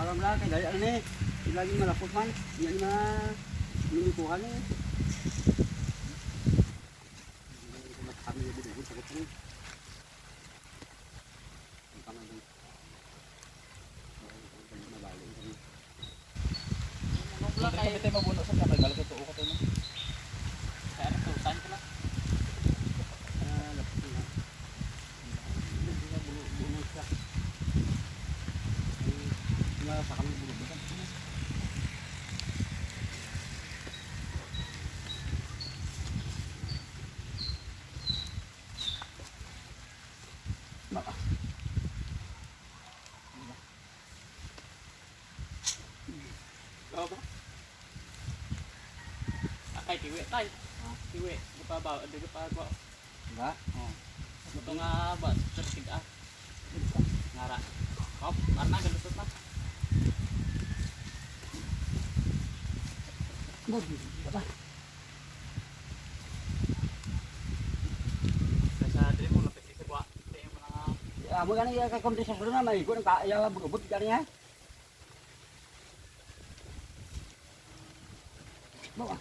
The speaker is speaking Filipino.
Malam lah kay daya ni. Lagi malapot man. Yan na nilikuhan ni. Kami dito sa kutsong. Kami tayo mabuno sa katagal ka to ko tayo. Kaya ano to, saan ka na? Lapot na. Hindi na buno siya. Ay, sa kami buno. Baka. Oo ba? Akay, tiwi tayo. Tiwi, di pa ba? Di pa ba? Diba? Oo. Ito nga ba? Certig ah. Ngara. Kop, karena galusot na. Diba? Sa dili mo lapit sa kuha. Tayo mo na Mo gani ka konti sa sunod na may ko ka ya bubut kani ha. Bawa.